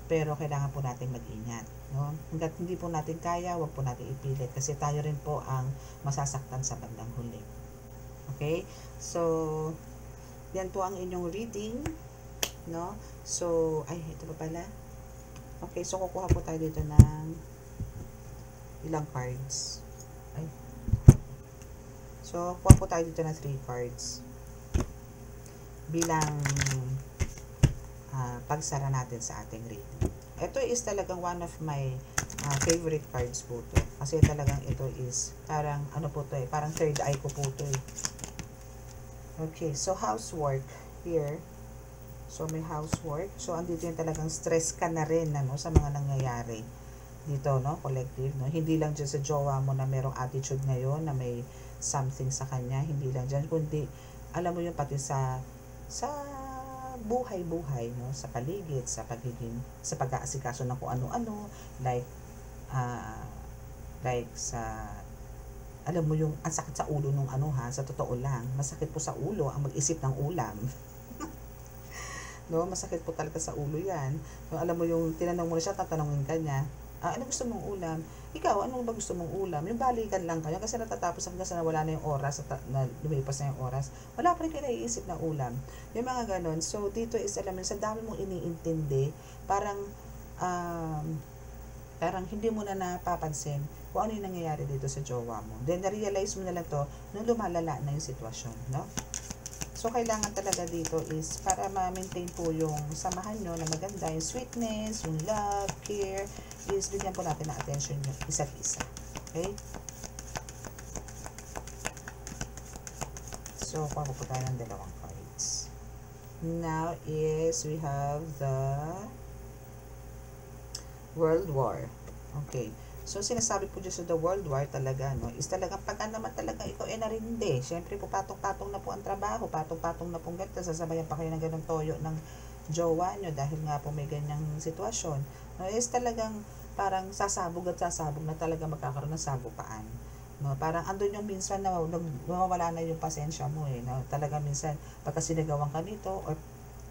pero kailangan po natin mag-ingat, no? Hangga't hindi po natin kaya, huwag po natin ipilit kasi tayo rin po ang masasaktan sa bandang huli. Okay? So, yan po ang inyong reading, no? So, ito pa pala. Okay, so kukuha po tayo dito ng ilang cards. So, kuha po tayo dito ng 3 cards bilang pagsara natin sa ating reading. Ito is talagang one of my favorite cards po to. Kasi talagang ito is parang ano po to parang third eye ko po to Okay, so housework here. So may housework. So andito yung talagang stress ka na rin ano, sa mga nangyayari dito, no, collective, no. Hindi lang dyan sa jowa mo na merong attitude ngayon na may something sa kanya, hindi lang dyan, kundi alam mo yun pati sa buhay-buhay, no, sa paligid, sa pag-aasikaso ng kung ano-ano, like sa alam mo yung ang sakit sa ulo nung sa totoo lang, masakit po sa ulo ang mag-isip ng ulam. No, masakit po talaga sa ulo yan. So, alam mo yung tinanong mo na siya, tatanungin ka niya, ano gusto mong ulam? Ikaw, ano ba gusto mong ulam? Yung balikan lang kayo kasi natatapos hanggang sa nawala na yung oras, na lumipas na yung oras, wala pa rin kayo naiisip na ulam. Yung mga ganon. So, dito is, alam mo, sa dami mong iniintindi, parang hindi mo na napapansin kung ano yung nangyayari dito sa jowa mo. Then, na-realize mo na lang to nung lumalala na yung sitwasyon, no? So, kailangan talaga dito is para ma-maintain po yung samahan nyo na maganda, yung sweetness, yung love, care, is bigyan po natin ng attention yung isa't isa. Okay? So, kuha po tayo ng 2 cards. Now is, we have the World War. Okay. So, sinasabi po dyan sa the World War talaga, no, is talagang pag naman talaga ikaw narindi. Siyempre po, patong-patong na po ang trabaho, patong-patong na pong ganito, sasabayan pa kayo ng ganong toyo ng jowa nyo dahil nga po may ganyang sitwasyon. No, is talagang parang sasabog na talaga magkakaroon ng sagupaan. No, parang andun yung minsan na mawawala na yung pasensya mo no, talaga minsan pagka sinagawan ka nito or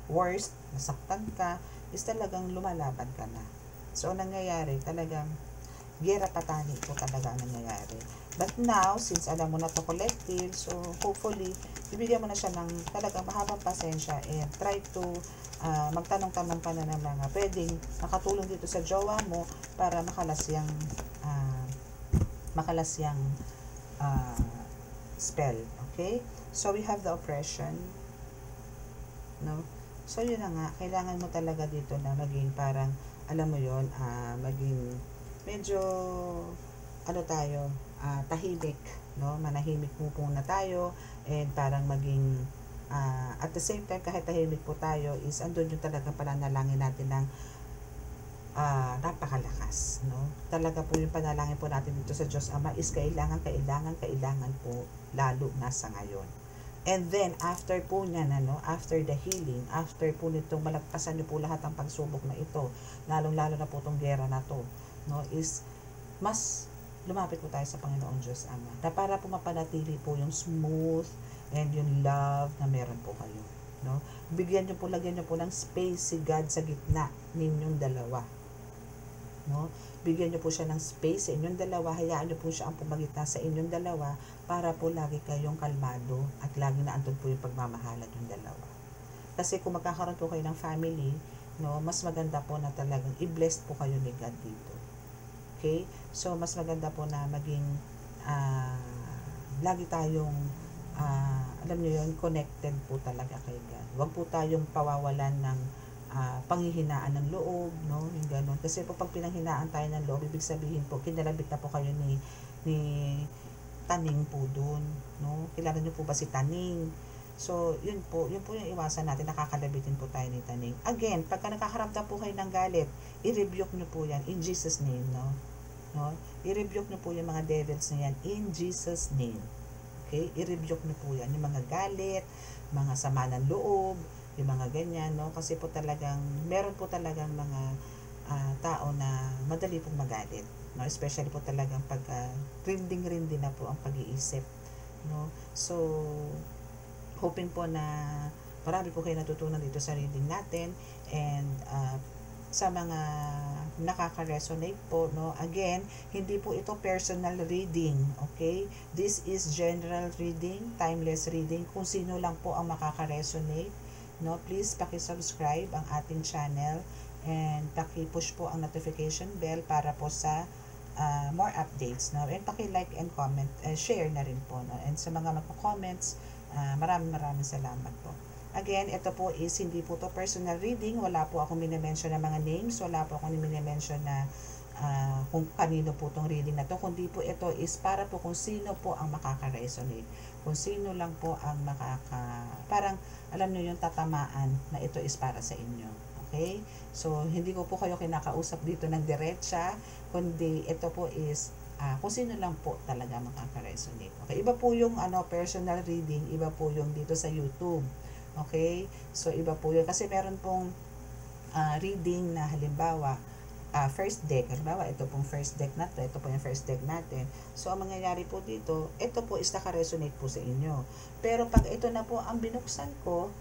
worst, nasaktan ka, is talagang lumalaban ka na. So, nangyayari talagang gera patani po talaga ang nangyayari. But now, since alam mo na to collective, so hopefully, bibigyan mo na siya ng talagang mahabang pasensya and try to magtanong-tanong ka na ng mga pwedeng makatulong dito sa jowa mo para makalas yung spell. Okay? So, we have the oppression. No? So, yun na nga. Kailangan mo talaga dito na maging parang, alam mo yun, maging medyo tahimik, no, manahimik mo muna tayo and parang maging at the same time kahit tahimik po tayo is andun yung talagang pananalangin natin ng napakalakas, no, talaga po yung panalangin po natin dito sa Diyos Ama is kailangan po lalo na sa ngayon. And then after po niyan, after the healing, after po nitong malagpasan niyo po lahat ng pagsubok na ito, lalong-lalo na po tong gera na to, no, is mas lumapit po tayo sa Panginoong Diyos Ama na para po mapanatili po yung smooth and yung love na meron po kayo, no. Lagyan niyo po ng space si God sa gitna ninyong dalawa, no. Bigyan niyo po siya ng space sa inyong dalawa, hayaan niyo po siya ang pumagitna sa inyong dalawa para po lagi kayong kalmado at lagi na andun po yung pagmamahalan yung dalawa. Kasi kung magkakaroon po kayo ng family, no, mas maganda po na talagang i-bless po kayo ni God dito. Okay? So, mas maganda po na maging lagi tayong alam niyo yun, connected po talaga kay God. Huwag po tayong pawawalan ng panghihinaan ng loob, no? Yung ganun. Kasi po pag pinanghinaan tayo ng loob, ibig sabihin po, kinalabit na po kayo ni Taning po dun, no? Kilala niyo po ba si Taning? So, yun po yung iwasan natin, nakakalabitin po tayo ni Taning. Again, pagka nakakaramdam po kayo ng galit, i-rebuke niyo po yan in Jesus name, no? No? I-rebuke niyo po yung mga devils na yan in Jesus name. Okay? I-rebuke niyo po yan, yung mga galit, mga sama ng loob, yung mga ganyan, no? Kasi po talagang, meron po talagang mga tao na madali pong magalit, no? Especially po talagang pag rinding-rindi na po ang pag-iisip, no? So, hoping po na marami po kayo natutunan dito sa reading natin, and sa mga nakaka-resonate po, no? Again, hindi po ito personal reading, okay? This is general reading, timeless reading. Kung sino lang po ang makaka-resonate, no? Please paki-subscribe ang ating channel and paki-push po ang notification bell para po sa more updates, no? And paki-like and comment, share na rin po, no? And sa mga magko-comments, maraming salamat po. Again, ito po is hindi po to personal reading. Wala po akong minimension na mga names. Wala po akong minimension na kung kanino po tong reading na to. Kundi po ito is para po kung sino po ang makaka-resonate. Kung sino lang po ang parang alam nyo yung tatamaan na ito is para sa inyo. Okay? So, hindi ko po kayo kinakausap dito ng diretsa. Kundi ito po is kung sino lang po talaga makaka-resonate. Okay? Iba po yung personal reading. Iba po yung dito sa YouTube. Okay? So, iba po yun. Kasi meron pong reading na halimbawa, first deck. Halimbawa, ito pong first deck na to. Ito po yung first deck natin. So, ang mangyayari po dito, ito po is naka-resonate po sa inyo. Pero pag ito na po ang binuksan ko,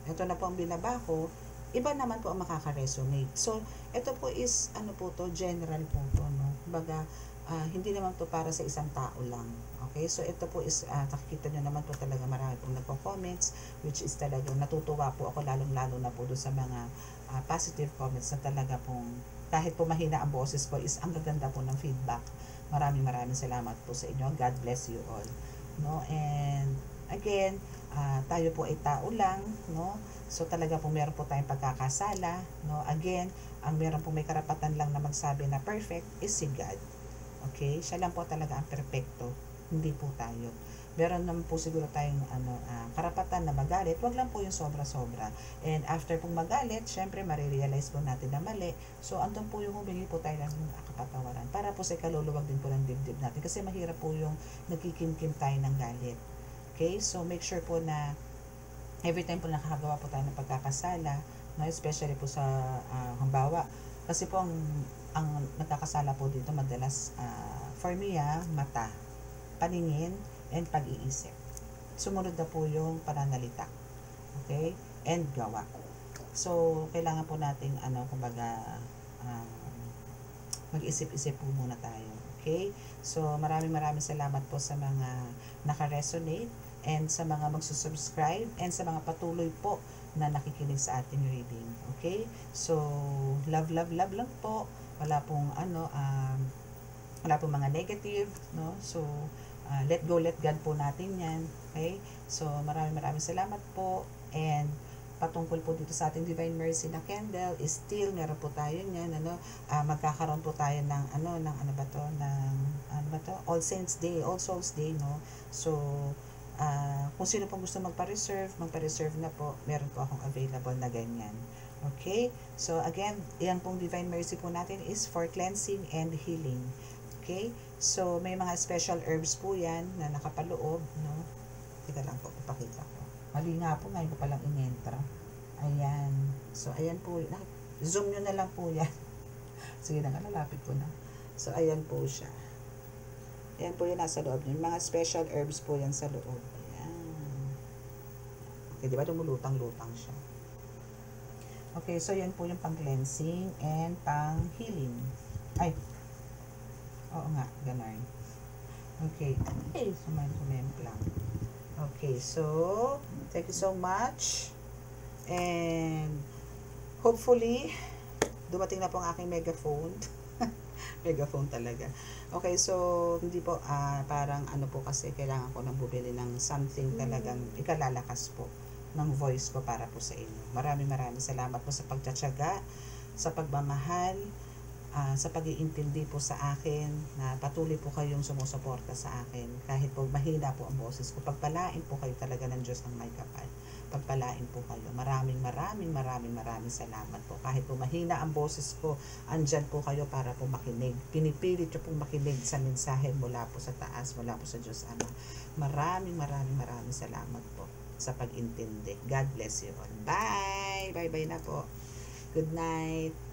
ito na po ang binaba ko, iba naman po ang makaka-resonate. So, ito po is, po to, general po to, no? Baga, hindi naman to para sa isang tao lang. Okay? So, ito po is, nakikita nyo naman po talaga marami pong nagko-comments, which is talagang natutuwa po ako, lalong-lalo na po doon sa mga positive comments na talaga pong, kahit po mahina ang boses ko, is ang gaganda po ng feedback. Maraming salamat po sa inyo. God bless you all. No? And, again, tayo po ay tao lang, no? So, talaga po meron po tayong pagkakasala, no? Again, ang meron po may karapatan lang na magsabi na perfect is si God. Okay? Siya lang po talaga ang perfecto, hindi po tayo. Meron naman po siguro tayong karapatan na magalit, wag lang po yung sobra-sobra. And after pong magalit, syempre marirealize po natin na mali. So, andun po yung humingi po tayo ng kapatawaran para po sa kaluluwag din po ng dibdib natin. Kasi mahirap po yung nagkikimkim tayo ng galit. Okay? So, make sure po na every time po nakakagawa po tayo ng pagkakasala, no? Especially po sa halimbawa, kasi po ang nagkakasala po dito madalas for me mata, paningin, and pag-iisip. Sumunod na po yung pananalita. Okay? And gawa. So, kailangan po nating kumbaga mag-isip-isip po muna tayo. Okay? So, maraming salamat po sa mga naka-resonate and sa mga magsusubscribe and sa mga patuloy po na nakikinig sa ating reading. Okay? So, love lang po. Wala pong wala pong mga negative, no? So, let go, let God po natin yan. Okay? So, maraming salamat po. And, patungkol po dito sa ating Divine Mercy na candle, is still, meron po tayo niyan, magkakaroon po tayo ng, All Saints Day, All Souls Day, no? So, kung sino pong gusto magpa-reserve na po, meron po akong available na ganyan. Okay? So, again, yan pong Divine Mercy po natin is for cleansing and healing. Okay? So, may mga special herbs po yan na nakapaloob, no? Teka lang po, ipakita ko. Mali nga po, ngayon ko palang in-entra. Ayan. So, ayan po. Zoom nyo na lang po yan. Sige na, lalapit ko na. So, ayan po siya. Ayan po yung nasa loob. Yung mga special herbs po yan sa loob. Ayan. Okay, di ba lumulutang-lutang siya? Okay, so yan po yung pang-cleansing and pang-healing. Ay. Oo nga, ganun. Okay. Okay, sumayin lang. Okay, so, thank you so much. And, hopefully, dumating na po ang aking megaphone. Megaphone talaga. Okay, so, hindi po, parang po kasi, kailangan ko nang bumili ng something talagang ikalalakas po. ng voice ko para po sa inyo. Maraming salamat po sa pagtsatsaga, sa pagmamahal, sa pag-iintindi po sa akin, na patuloy po kayong sumusuporta sa akin kahit po mahina po ang boses ko. Pagpalain po kayo talaga ng Diyos ng may kapal. Pagpalain po kayo. Maraming salamat po. Kahit po mahina ang boses ko, andyan po kayo para po makinig. Pinipilit nyo pong makinig sa mensahe mula po sa taas, mula po sa Diyos Ama. Maraming salamat po sa pag-intindi. God bless you all. Bye! Bye na po. Good night.